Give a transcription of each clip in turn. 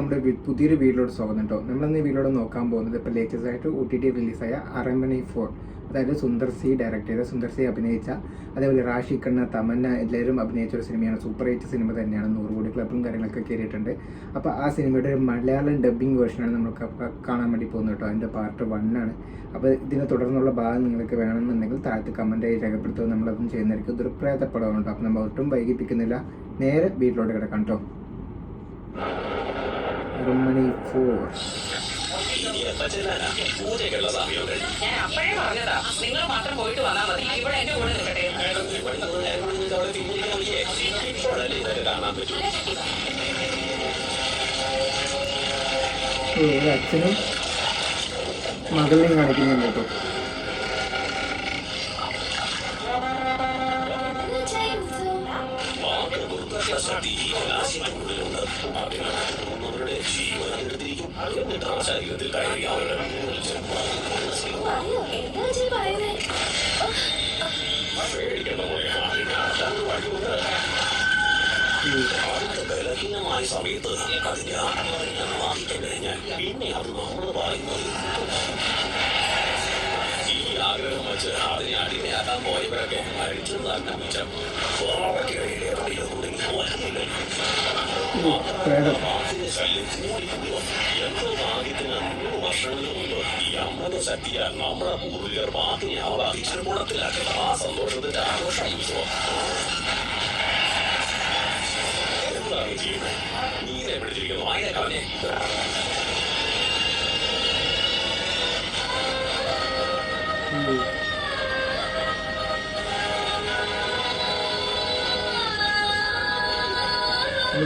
നമ്മുടെ പുതിയൊരു വീഡിയോട് സ്വാഗതം കേട്ടോ. നമ്മളിന്ന് ഈ വീഡിയോട് നോക്കാൻ പോകുന്നത് ഇപ്പോൾ ലേറ്റസ്റ്റ് ആയിട്ട് OTT റിലീസായ അരമണി 4, അതായത് സുന്ദർ സി ഡയറക്റ്റ് ചെയ്ത, സുന്ദർ സി അഭിനയിച്ച, അതേപോലെ റാഷി ഖന്ന, തമന്ന എല്ലാവരും അഭിനയിച്ച ഒരു സിനിമയാണ്. സൂപ്പർ ഹിറ്റ് സിനിമ തന്നെയാണ്. 100 കോടി ക്ലബും കാര്യങ്ങളൊക്കെ കയറിയിട്ടുണ്ട്. അപ്പോൾ ആ സിനിമയുടെ ഒരു മലയാളം ഡബ്ബിംഗ് വേർഷനാണ് നമുക്ക് കാണാൻ വേണ്ടി പോകുന്നത് കേട്ടോ. അതിൻ്റെ പാർട്ട് 1 ആണ്. അപ്പോൾ ഇതിനെ തുടർന്നുള്ള ഭാഗം നിങ്ങൾക്ക് വേണമെന്നുണ്ടെങ്കിൽ താഴത്ത് കമൻറ്റായി രേഖപ്പെടുത്തുക. നമ്മളതും ചെയ്യുന്നതായിരിക്കും. ഇതൊരു പ്രേതപ്പടമാണ് കേട്ടോ. അപ്പോൾ നമ്മൾ ഒട്ടും വൈകിപ്പിക്കുന്നില്ല, നേരെ വീട്ടിലോട്ട് കിടക്കാം കേട്ടോ. അരമണി 4. ഞാൻ അപ്പോഴേ പറഞ്ഞതാ, നിങ്ങൾ മാത്രം പോയിട്ട് വന്നാൽ മതി. ഇവിടെ എന്റെ കൂടെ നിൽക്കട്ടെ. ഒരു അച്ഛനും മകളെയും കാണിക്കുന്നുണ്ട് കേട്ടോ. ബലഹീനമായ സമയത്ത് പിന്നെ അത് നമ്മൾ പറയുന്നത് ഈ ആഗ്രഹം വെച്ച് അതിനെ അടിമയാക്കാൻ പോയവരൊക്കെ മരിച്ചു തന്നെ മിച്ചം. എത്ര ഭാഗ്യത്തിന് 100 വർഷങ്ങൾക്ക് മുമ്പ് ഈ അമൃത ശക്തിയാൽ നമ്മുടെ പൂർവികർ ബാക്കിനെ ആവാഹിച്ചു ഗുണത്തിലാക്കുന്ന ആ സന്തോഷത്തിന്റെ ആഘോഷ ഉത്സവം. എന്താണ് ചെയ്യുന്നത്? നീരെ പിടിച്ചിരിക്കുന്നു വായനക്കാവനെ.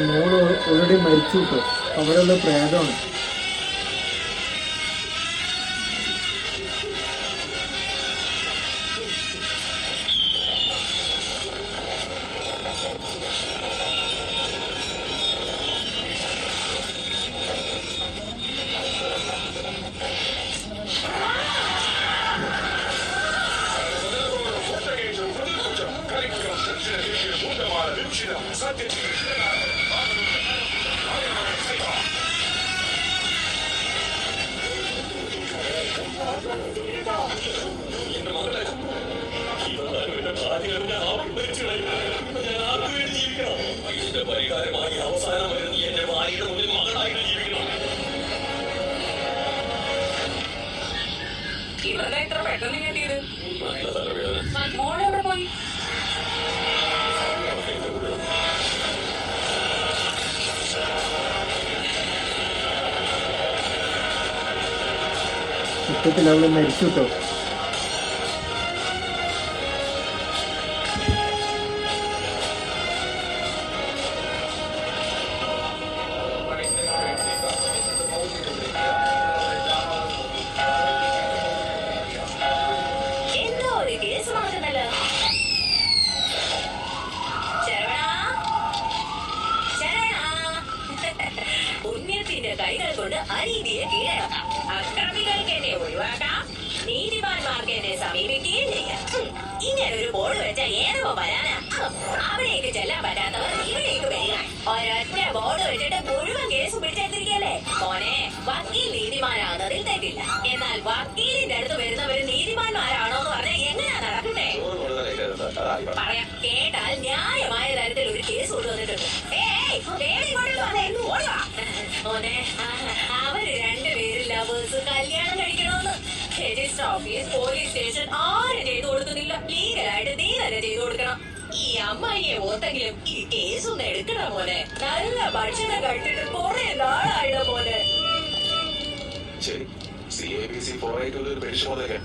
മോള് ഓൾറെഡി മരിച്ചു കേട്ടോ. അവിടെയുള്ള പ്രേതമാണ്. എന്റെ മകളെ ഇവന്താനും എന്റെ ഭാര്യ ജീവിക്കണം. ഇതിന്റെ പരിഹാരമായി അവസാനം വരെ നീ എന്റെ ഭാര്യയുടെ മുന്നിൽ മകളായിട്ട് ജീവിക്കണം. ഇവരുടെ എത്ര പെട്ടെന്ന് കേട്ടിയത്? നല്ല തലവേദന. മോളെ എവിടെ പോയി? സത്യത്തിൽ അവള് മരിച്ചു കേട്ടോ. എന്തോ ഒരു കേസ് മാറ്റുന്നല്ലോ. പുണ്യത്തിന്റെ കൈകൾ കൊണ്ട് അനീതിയെ കീഴടക്കാം. അക്രമികൾക്ക് എന്നെ ഒഴിവാക്കാം. നീതിമാന്മാർക്ക് എന്നെ സമീപിക്കുകയും ചെയ്യാം. ഇങ്ങനെ ഒരു ബോർഡ് വെച്ച ഏതോ വരാനാ. അവിടേക്ക് ചെല്ലാൻ പറ്റാത്തവർ ഇവിടേക്ക് വരിക. ഒരൊറ്റ ബോർഡ് വെച്ചിട്ട് മുഴുവൻ കേസ് പിടിച്ചെടുത്തിരിക്കല്ലേ. മോനെ, വക്കീൽ നീതിമാനാകുന്നതിൽ തെറ്റില്ല. എന്നാൽ വക്കീലിന്റെ അടുത്ത് വരുന്നവര് നീതിമാന്മാരാണോ എന്ന് പറഞ്ഞാൽ എങ്ങനെയാ നടക്കട്ടെ? പറയാം, കേട്ടാൽ ന്യായമായ തരത്തിൽ ഒരു കേസ് കൊണ്ടുവന്നിട്ടുണ്ട്. മോനെ, അവര് 2 പേരും ലവേഴ്സ് കല്യാണം കഴിക്കണമെന്ന്. രജിസ്റ്റർ ഓഫീസ്, പോലീസ് സ്റ്റേഷൻ ആരും ചെയ്തു കൊടുക്കുന്നില്ല. ലീഗലായിട്ട് നീ തന്നെ ചെയ്തു കൊടുക്കണം. ഈ അമ്മായിയെ ഓർത്തെങ്കിലും ഈ കേസ് ഒന്ന് എടുക്കണം മോനെ. നല്ല ഭക്ഷണം കഴിച്ചിട്ട് കുറെ നാളായിട മോനെ. ശരി, CAPC 482 ഒരു പെൻഷൻ വന്നേക്കെ.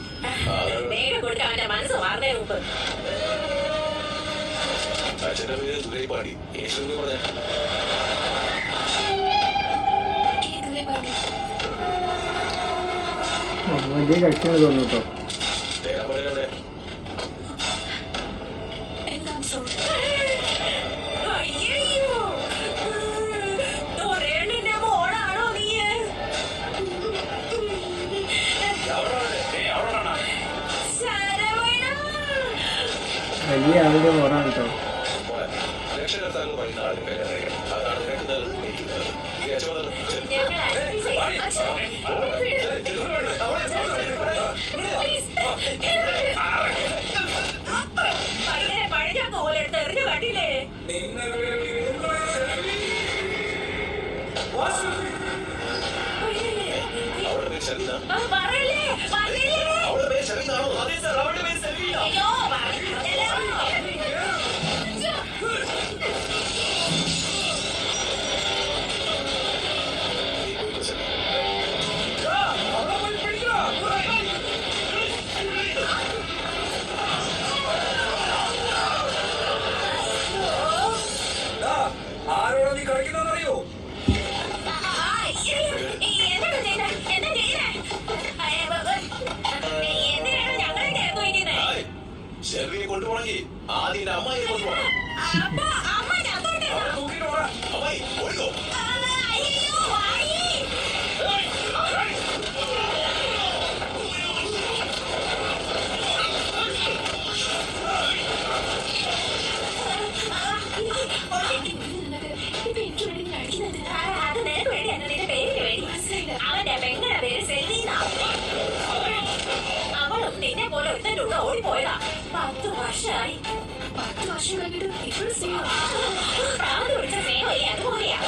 വേഗം കൊടുക്കാൻ അവന്റെ മനസ്സ് മാറുന്നേ മുമ്പ്. അച്ഛന്റെ പേര് സുരേപാടി. യേശുവിനെ പറഞ്ഞ വലിയ കഴിക്കുന്നത് തോന്നുന്നു കേട്ടോ. വലിയ ആളുടെ മോറാണ് കേട്ടോ. രക്ഷകർത്താക്കൾ പറയുന്ന ആളും അതാണ് കേൾക്കുന്നത്. ഞങ്ങൾ അനുസരിച്ച് ഭയങ്കര പഴഞ്ഞ പോലെ എടുത്ത് എറിഞ്ഞു കണ്ടില്ലേ? പറയല്ലേ അയ്യോ പറഞ്ഞല്ലോ. ആരോടാ നീ കളിക്കുന്നറിയോ? ചെറിയെ കൊണ്ടുപോകണമെങ്കിൽ ആദ്യം അമ്മായി കൊണ്ടുപോകണം. അമ്മായി ഓടിക്കോ. അവന്റെ പെങ്ങളുടെ പേര് സെലീന. അവളും നിന്നെ പോലെ ഒരുത്തൻ്റെ കൂടെ ഓടിപ്പോയതാ. 10 വർഷമായി. 10 വർഷം കഴിഞ്ഞിട്ട് ഇപ്പോഴും സ്നേഹം. പ്രാന്ത് പിടിച്ച സ്നേഹമല്ലേ, അതുപോലെയാ.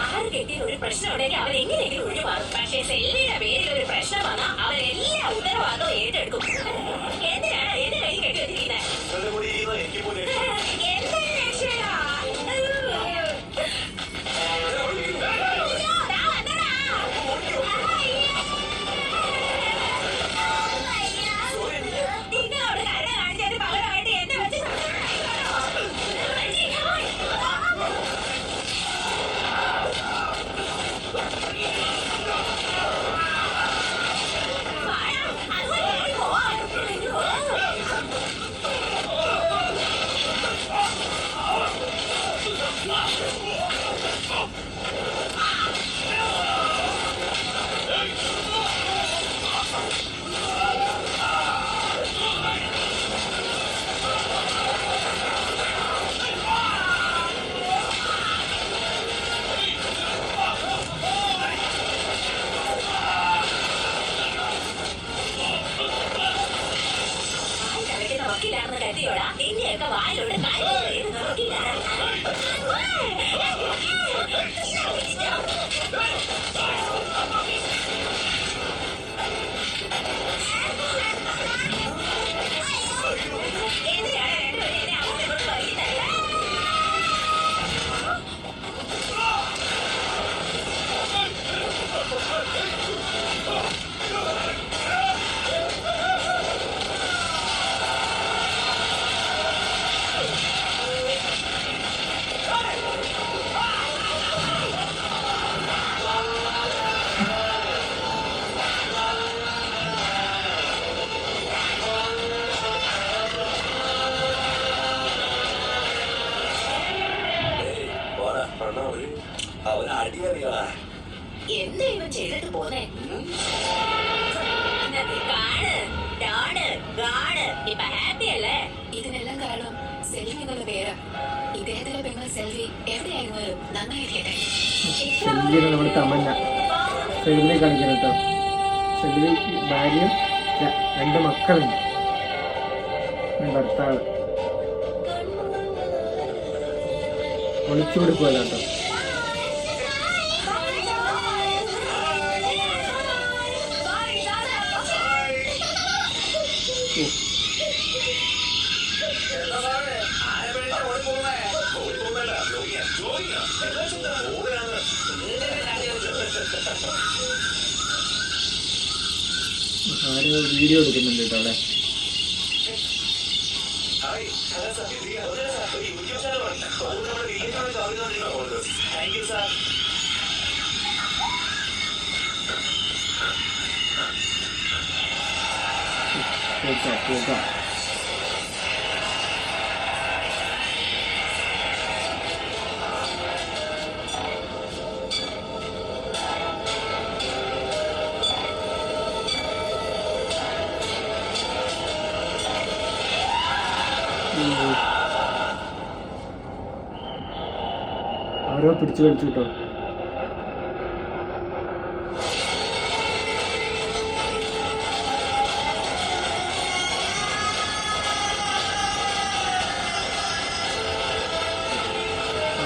ആര് കെട്ടിയ ഒരു പ്രശ്നം ഉണ്ടെങ്കിൽ അവൻ എങ്ങനെയെങ്കിലും ഒഴിവാകും. പക്ഷേ സെല്ലിയുടെ പേരിൽ ഒരു പ്രശ്നം വന്നാൽ അവൻ എല്ലാ ഉത്തരവാദിത്തവും ഏറ്റെടുക്കും. എന്തിനാണ് എന്റെ കൈ കെട്ടിവെച്ചിരിക്കുന്നത്? എനിക്ക് പോലെ എന്തൊരു രക്ഷയാ. നിന്നോട് കരുണ കാണിച്ചതിന് പകരമായിട്ട് എന്നെ വെച്ച് അതുപോലെ പോവാ. വക്കീലാണെന്ന് കരുതിയോടാ നിന്നെയൊക്കെ വായിലോട്ട് നോക്കിയില്ല. എന്തിനാണ് രണ്ടുപേരും എന്നെ അങ്ങോട്ടും ഇങ്ങോട്ടും വലിക്കുന്നത്? അവൻ അടിയറിയാ. എന്താ ഇവൻ ചെയ്തിട്ട് പോന്നെ? കാണ് ഡാണ് ഗാണ്. ഇപ്പൊ ഹാപ്പി അല്ലേ? ഇതിനെല്ലാം കാരണം സെൽവി എന്നുള്ള പേരാ. ഇദ്ദേഹത്തിന്റെ പെങ്ങൾ സെൽവി എവിടെയായിരുന്നാലും നന്നായിരിക്കട്ടെ. സെൽവിയെ നമ്മുടെ തമന്ന സെൽവിനെ കാണിക്കണം കേട്ടോ. സെൽവിക്ക് ഭാര്യയും 2 മക്കളുണ്ട്. ഭർത്താവ് ഒളിച്ചുകൂടി പോയതാട്ടോ. ആരോ വീഡിയോ എടുക്കുന്നുണ്ട് കേട്ടോ അവിടെ. പോകാം. ആരോ പിടിച്ചു വലിച്ചു കേട്ടോ.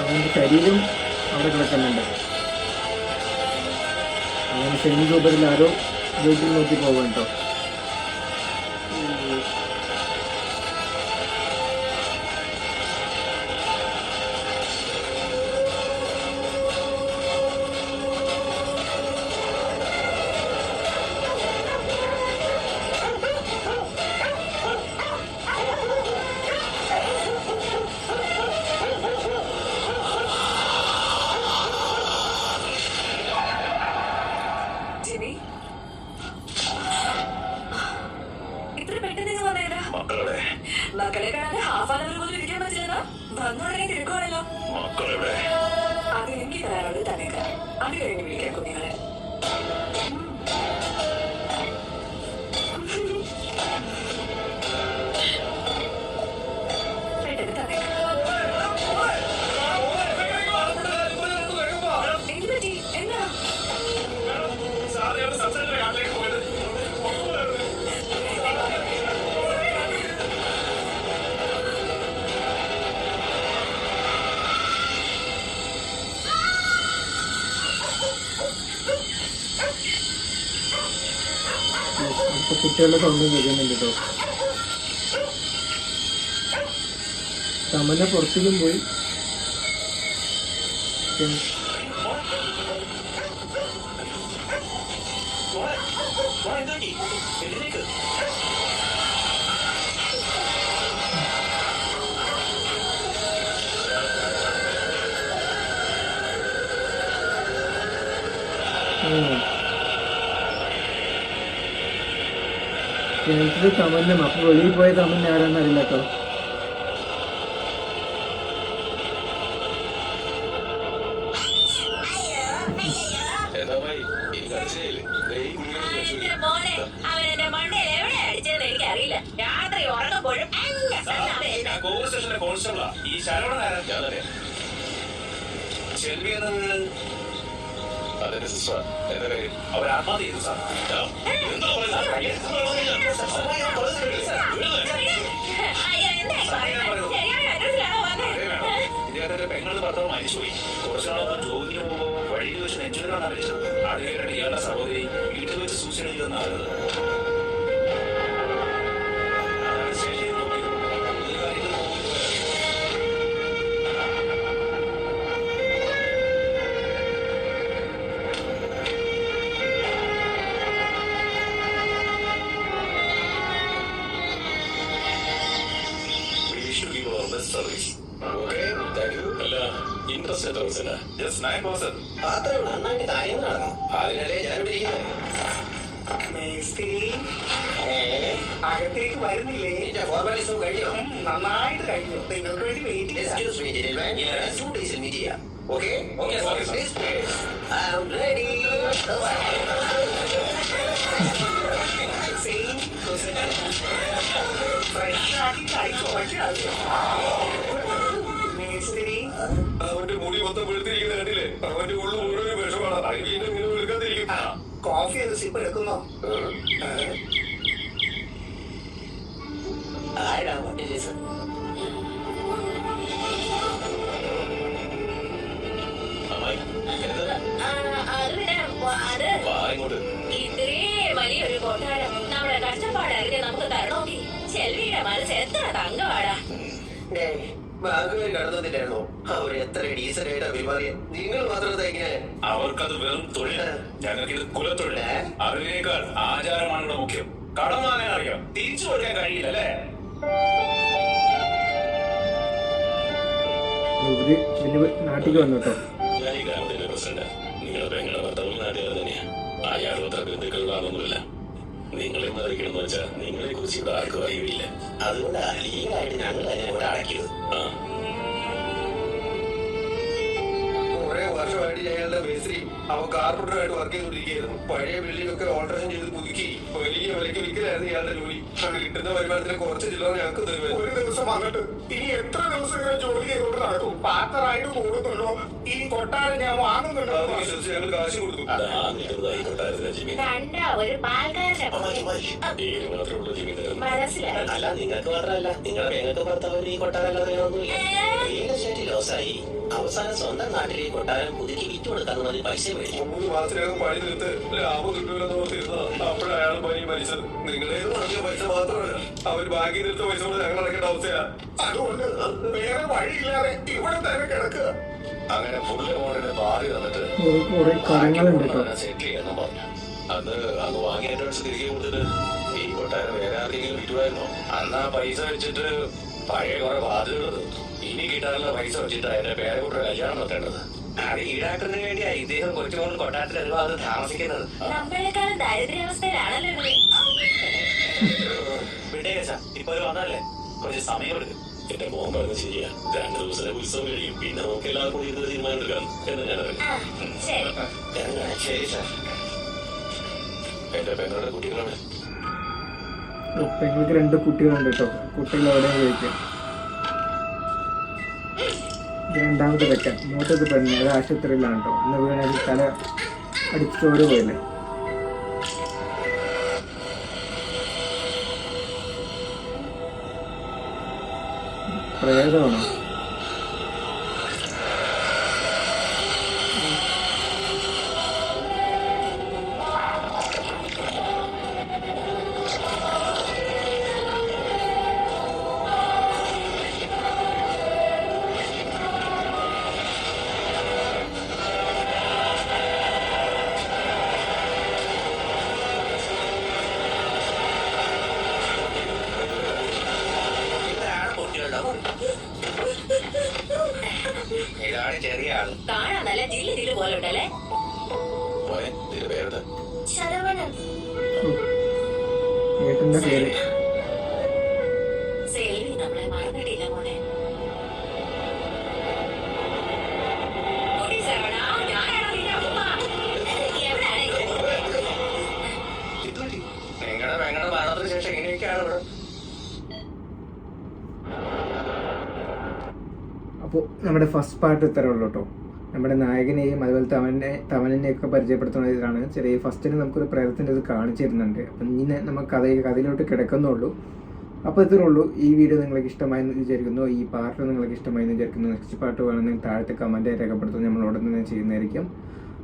അവൻ്റെ ശരീരം അവിടെ കിടക്കുന്നുണ്ട്. അവന് ശനി രൂപത്തിൽ ആരോ വീട്ടിൽ നോക്കി പോകാൻ കേട്ടോ. ജിനി, ഇത്ര പെട്ടെന്ന് ഇത് വന്നേതാ? മക്കളുടെ മക്കളെ കാണാതെ ഹാഫ് ആൻ അവർ പോലും ഇരിക്കാൻ പറ്റില്ലെന്നാ? വന്നുടനെ തിരക്കുവാണല്ലോ. മക്കളുടെ അത് എനിക്ക് തരാനുള്ളത് തന്നേക്കാം. അത് കഴിഞ്ഞ് വിളിക്കാം കുഞ്ഞുങ്ങളെ. പെട്ടെന്ന് തന്നേക്കാം. എന്ത് പറ്റി? എന്താ? അപ്പൊ കുട്ടികളുടെ സൗണ്ട് കേൾക്കുന്നുണ്ട് കേട്ടോ. തമന്ന പുറത്തേക്കും പോയി. കിണറ്റിൽ തമന്നം. അപ്പൊ വെളിയിൽ പോയ തമന്ന ആരാന്ന് അറിയില്ല കേട്ടോ. എന്താ ഭായി ഈ കരച്ചിലേ എന്റെ മോനെ അവൻ എന്റെ മണ്ടയിൽ എവിടെ അടിച്ചതെന്ന് എനിക്കറിയില്ല. രാത്രി ഉറങ്ങുമ്പോഴും അങ്ങ് സന്നാപം. കോവിഡ് സ്റ്റേഷനിലെ കോൺസ്റ്റബിളാ ഈ ശരവണനാരാ? ഞാനറിയാം. ചെൽവി എന്നത് അതെന്റെ സിസ്റ്റർ. എന്താ കാര്യം? അവർ ആത്മഹത്യ ചെയ്തു സാർ. എന്താ അയ്യോ, എന്തായി പറയുന്നത്? ശരിയായ അഡ്രസ്സിലാണോ വന്നത്? ഇദ്ദേഹത്തിന്റെ പെങ്ങളുടെ ഭർത്താവ് മരിച്ചുപോയി. കുറച്ചു നാളൊന്നും ജോലിക്ക് പോകുമ്പോൾ വഴിയിൽ വെച്ച് നെഞ്ചുകൊണ്ടാണ് മരിച്ചത്. അത് കേട്ടിട്ട് ഇയാളുടെ സഹോദരി വീട്ടിൽ വെച്ച് സൂസൈഡ് ചെയ്തെന്ന് അറിയുന്നത്. സർവീസ് അല്ല ഇൻട്രസ്റ്റ് എത്ര പെർസെന്റ്? ജസ്റ്റ് 9%. അത്ര നന്നായിട്ട് കാര്യം നടന്നു. അതിനല്ലേ ഞാൻ അകത്തേക്ക് വരുന്നില്ലേ? ഫോർമാലിസം കഴിഞ്ഞോ? നന്നായിട്ട് കഴിഞ്ഞു. നിങ്ങൾക്ക് വേണ്ടി വെയിറ്റ് ചെയ്യാം. Okay I am ready. അവന്റെ മുടി മൊത്തം വെളുത്തിരിക്കുന്ന കണ്ടില്ലേ? അവന്റെ ഉള്ളു മുഴുവൻ വിഷമാണ്. അതിനെ ഇങ്ങനെ വെളുക്കാതിരിക്കും. കോഫി അത് സിപ്പ് എടുക്കുന്നോ? ഇത്രയും വലിയൊരു കൊട്ടാരം നമ്മുടെ കഷ്ടപ്പാടറിഞ്ഞ് നമുക്ക് തരണോക്കി. ചെൽവിയുടെ മനസ്സ് എത്ര തങ്കമാടാ. ബാങ്കുകാർ കടന്നില്ലായിരുന്നോ? അവർ എത്ര ഡീസന്റ് ആയിട്ടാ പെരുമാറിയ. നിങ്ങൾ മാത്രം ഇങ്ങനെ. അവർക്കത് വെറും തൊഴിൽ, ഞങ്ങൾക്കിത് കുലത്തൊഴിൽ. അതിനേക്കാൾ ആചാരമാണ് ഇവിടെ മുഖ്യം. കടം വാങ്ങാൻ അറിയാം, തിരിച്ചു കൊടുക്കാൻ കഴിയില്ല അല്ലേ? നാട്ടിലേക്ക് വന്നു കേട്ടോ. ഞാൻ ഈ ഗ്രാമത്തിന്റെ പ്രസിഡന്റ്. നിങ്ങളുടെ പെങ്ങളുടെ ഭർത്താവ് നാട്ടുകാർ തന്നെയാ. അയാൾ അത്ര ബന്ധുക്കളാണെന്നൊന്നുമില്ല. നിങ്ങളെ മറിക്കണമെന്ന് വെച്ചാൽ നിങ്ങളെ കുറിച്ച് ഇവിടെ ആർക്കും അറിയില്ല. അതുകൊണ്ടാണ് ലീഗായിട്ട് ഞങ്ങൾ അതിനെ ഇവിടെ അടക്കിയത്. കുറെ വർഷമായിട്ട് ഞങ്ങളുടെ മേസ്ത്രി അവ കാർപ്പറ്ററായിട്ട് വർക്ക് ചെയ്തുകൊണ്ടിരിക്കുകയായിരുന്നു. പഴയ ബിൽഡിംഗ് ഒക്കെ ഓൾട്ടറേഷൻ ചെയ്ത് പുതുക്കി വലിയ വിലയ്ക്ക് വിൽക്കലായിരുന്നു ഇയാളുടെ ജോലി. അത് കിട്ടുന്ന വരുമാനത്തിന് കുറച്ച് ചില്ലറ ഞങ്ങൾക്ക് തരുന്നത്. ഒരു ദിവസം വന്നിട്ട് ഇനി എത്ര ദിവസം ഇങ്ങനെ ജോലി ചെയ്തുകൊണ്ട് നടക്കും? പാർട്ണറായിട്ട് പോകുന്നുണ്ടോ? ഈ കൊട്ടാരം ഞാൻ വാങ്ങുന്നുണ്ടോ? വിശ്വസിച്ച് ഞങ്ങൾ കാശ് കൊടുത്തു. കണ്ട ഒരു പാൽക്കാരന്റെ മനസ്സിലായി. അല്ല നിങ്ങൾക്ക് മാത്രമല്ല നിങ്ങളുടെ പെങ്ങൾക്ക് ഭർത്താവ് ഈ കൊട്ടാരം അവസാനം സ്വന്തം നാട്ടിലെ ഈ കൊട്ടാരം പുതുക്കി വിറ്റു കൊടുക്കാന്ന് പറഞ്ഞ് പൈസ മേടിച്ചു. 3 മാസത്തിനകം പണി തീർത്ത് ലാഭം കിട്ടൂലെന്ന് ഓർത്തിരുന്ന അപ്പോഴയാൾ പനി മരിച്ചത്. നിങ്ങളേത് പറഞ്ഞ പൈസ മാത്രമല്ല, അവർ ബാക്കി തീർത്ത പൈസ കൊണ്ട് ഞങ്ങൾ അടക്കേണ്ട അവസ്ഥയാ. അതുകൊണ്ട് വേറെ വഴിയില്ലാതെ ഇവിടെ തന്നെ കിടക്കുക. അങ്ങനെ പുള്ളി മോഡല് മാറി വന്നിട്ട് കുറെ കടങ്ങളുണ്ട് കേട്ടോ. സെറ്റിൽ ചെയ്യാന്ന് പറഞ്ഞു. അന്ന് വാങ്ങിയ അഡ്വാൻസ് തിരികെ കൊടുത്തിട്ട് ഈ കൊട്ടാരം വേറെ ആർക്കെങ്കിലും വിറ്റുമായിരുന്നോ? അന്ന് ആ പൈസ വെച്ചിട്ട് പഴയ കുറെ ബാധ്യതകൾ തീർത്തു. ഇനി കിട്ടാനുള്ള പൈസ വെച്ചിട്ട് അതിന്റെ പേരെക്കൂട്ട കല്യാണം നടത്തേണ്ടത്. അത് ഈടാക്കുന്നതിന് വേണ്ടിയാ ഇദ്ദേഹം കൊച്ചുമോൾ കൊട്ടാരത്തിൽ അത് താമസിക്കുന്നത്. നമ്മളെക്കാളും ദാരിദ്ര്യാവസ്ഥയിലാണല്ലോ ഇവര്. വിട്ടേച്ച ഇപ്പൊ ഒരു വന്നല്ലേ, കുറച്ച് സമയം എടുക്കും. എന്റെ മോൻ പറഞ്ഞത് ശരിയാ. 2 ദിവസത്തെ ഉത്സവം കഴിയും, പിന്നെ നമുക്ക് എല്ലാവർക്കും കൂടി ഇരുന്ന് തീരുമാനം എടുക്കാം എന്ന് ഞാൻ ശരി. ശരി സാർ. എന്റെ പെങ്ങളുടെ കുട്ടികളാണ്. പെങ്ങൾക്ക് 2 കുട്ടികളുണ്ട് കേട്ടോ. കുട്ടികൾ എവിടെ ചോദിക്കാം. രണ്ടാമത്തെ വെക്കാൻ മൂത്തത് പെണ്ണ്, അത് ആശുപത്രിയിലാണ് കേട്ടോ. ഇന്ന് വീണത് തല അടിച്ച് ചോറ് പോയില്ലേ. പ്രേതമാണോ? ഇതാണ് ചെറിയ ആള്. കാണാൻ നല്ല ജില്ല് ജില്ല് പോലെ ഉണ്ടല്ലേ. മോനെ നിന്റെ പേരെന്താ? ശരവണൻ. ഏട്ടൻ്റെ പേര് സെൽവി നമ്മളെ മറന്നിട്ടില്ല മോനെ. കുട്ടി ശരവണ, ഞാനാണോ നിന്റെ അമ്മ? എവിടെയാണ്? നിങ്ങളുടെ പെങ്ങളുടെ മരണത്തിന് ശേഷം ഇങ്ങനെയൊക്കെയാണ് ഇവിടെ. അപ്പോൾ നമ്മുടെ ഫസ്റ്റ് പാർട്ട് ഇത്രേ ഉള്ളൂ കേട്ടോ. നമ്മുടെ നായകനെയും അതുപോലെ തമനെയൊക്കെ പരിചയപ്പെടുത്തുന്ന ഇതാണ്. ചെറിയ ഫസ്റ്റിന് നമുക്കൊരു പ്രേതത്തിൻ്റെ ഇത് കാണിച്ചു തരുന്നുണ്ട്. അപ്പം ഇനി നമുക്ക് കഥയിലോട്ട് കിടക്കുന്നുള്ളൂ. അപ്പോൾ ഇത്രേ ഉള്ളൂ. ഈ വീഡിയോ നിങ്ങൾക്ക് ഇഷ്ടമായെന്ന് വിചാരിക്കുന്നു. ഈ പാർട്ട് നിങ്ങൾക്ക് ഇഷ്ടമായെന്ന് വിചാരിക്കുന്നു. നെക്സ്റ്റ് പാർട്ട് വേണമെങ്കിൽ താഴത്തെ കമൻറ്റ് രേഖപ്പെടുത്തുന്നത് നമ്മൾ ഉടൻ തന്നെ ചെയ്യുന്നതായിരിക്കും.